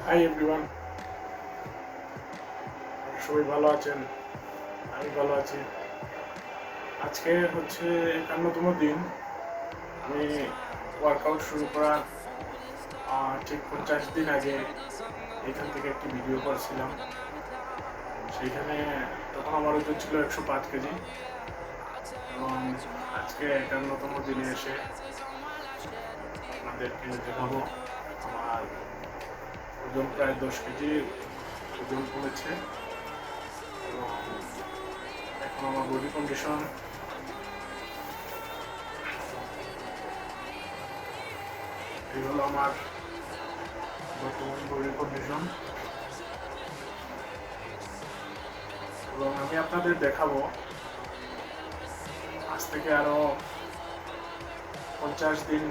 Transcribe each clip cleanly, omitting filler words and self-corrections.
Hi everyone, সবাই ভালো আছেন? আমি ভালো আছি। আজকে হচ্ছে 51তম দিন। আমি ওয়ার্কআউট শুরু করার ঠিক 50 দিন আগে এখান থেকে একটি ভিডিও করছিলাম। সেইখানে তখন আমার ওজন ছিল 105 কেজি, এবং আজকে 51তম দিনে এসে আপনাদেরকে দেখাবো আমার ওজন প্রায় 10 কেজি ওজন কমেছে। এবং এখন আমার বডি কন্ডিশন এই হলো আমার বর্তমান বডি কন্ডিশন। এবং আমি আপনাদের দেখাবো আজ থেকে আরো 50 দিন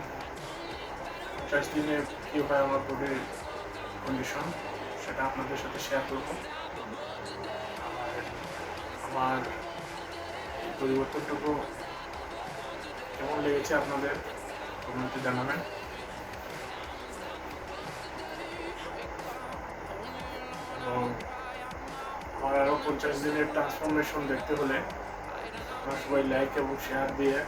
50 দিনে কি হয় আমার বডির কন্ডিশন, সেটা আপনাদের সাথে শেয়ার করবো। আমার এই পরিবর্তনটুকু কেমন লেগেছে আপনাদের কমেন্টে জানাবেন। এবং আমার আরো 50 দিনের ট্রান্সফরমেশন দেখতে হলে আপনারা সবাই লাইক এবং শেয়ার দিয়ে